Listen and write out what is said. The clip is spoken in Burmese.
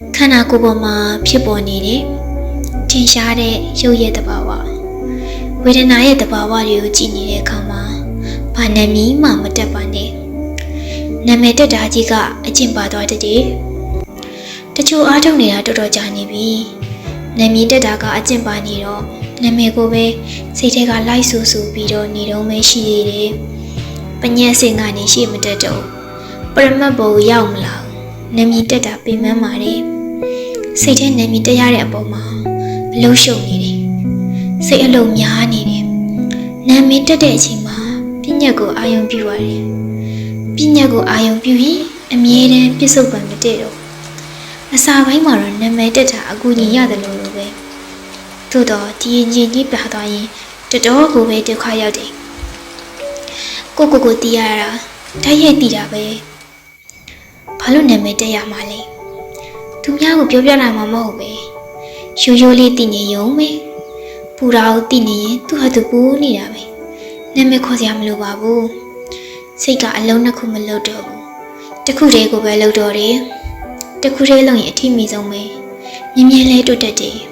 ခန္ဓာကိုယ်ပေါ်မှာဖြစ်ပေါ်နေတဲ့ထင်ရှားတဲ့ရုပ်ရည်တဘာဝဝေဒနာရဲ့တဘာဝတွေကိုကြည့်နေတဲ့အခါမှာဘာနာမည်မှမတက်ပါနဲ့နာမည်တက်တာကြီးကအကျင့်ပါသွားတဲ့တချို့အားထုတ်နေတာတော်တော်ကြာနေပြီနာမည်တက်တာကအကျင့်ပါနေတော့နာမည်ကိုပဲစိတ်ထဲကလိုက်ဆူဆူပြီးတော့နေတော့မှရှိသေးတယ်ပညာစင်ကနေရှေ့မတက်တော့ပရမတ်ဘုံရောက်မလာနာမည်တက်တာပြင်ပန်းပါတယ်စိတ်ထဲနာမည်တက်ရတဲ့အပေါ်မှာအလုံးရှုံနေတယ်စိတ်အလုံးများနေတယ်နာမည်တက်တဲ့အချိန်မှာပညာကိုအာရုံပြုရတယ်ပညာကိုအာရုံပြုရင်အမြဲတမ်းပြစ္ဆုတ်ပံမတည့်တော့အစာပိုင်းမှာတော့နာမည်တက်တာအကူကြီးရတယ်လို့ပဲသို့တော့ဒီရင်ကြီးပြသွားရင်တတော်ကိုပဲဒုက္ခရောက်တယ်ကိုတီးရတာတိုက်ရိုက်တီးတာပဲဘာလို့နာမည်တက်ရမှာလဲသူများကိုပြောပြနိုင်မှာမဟုတ်ပဲရိုးရိုးလေးတည်နေရုံပဲပူတာကိုတည်နေရင်သူဟာသူပူနေတာပဲနာမည်ခေါ်စရာမလိုပါဘူးစိတ်ကအလုံးနှစ်ခုမလုပ်တော့ဘူးတစ်ခုတည်းကိုပဲလုပ်တော့တယ်တစ်ခုတည်းလုံးရင်အထီးမိဆုံးပဲမြင်မြင်လဲတွတ်တက်တယ်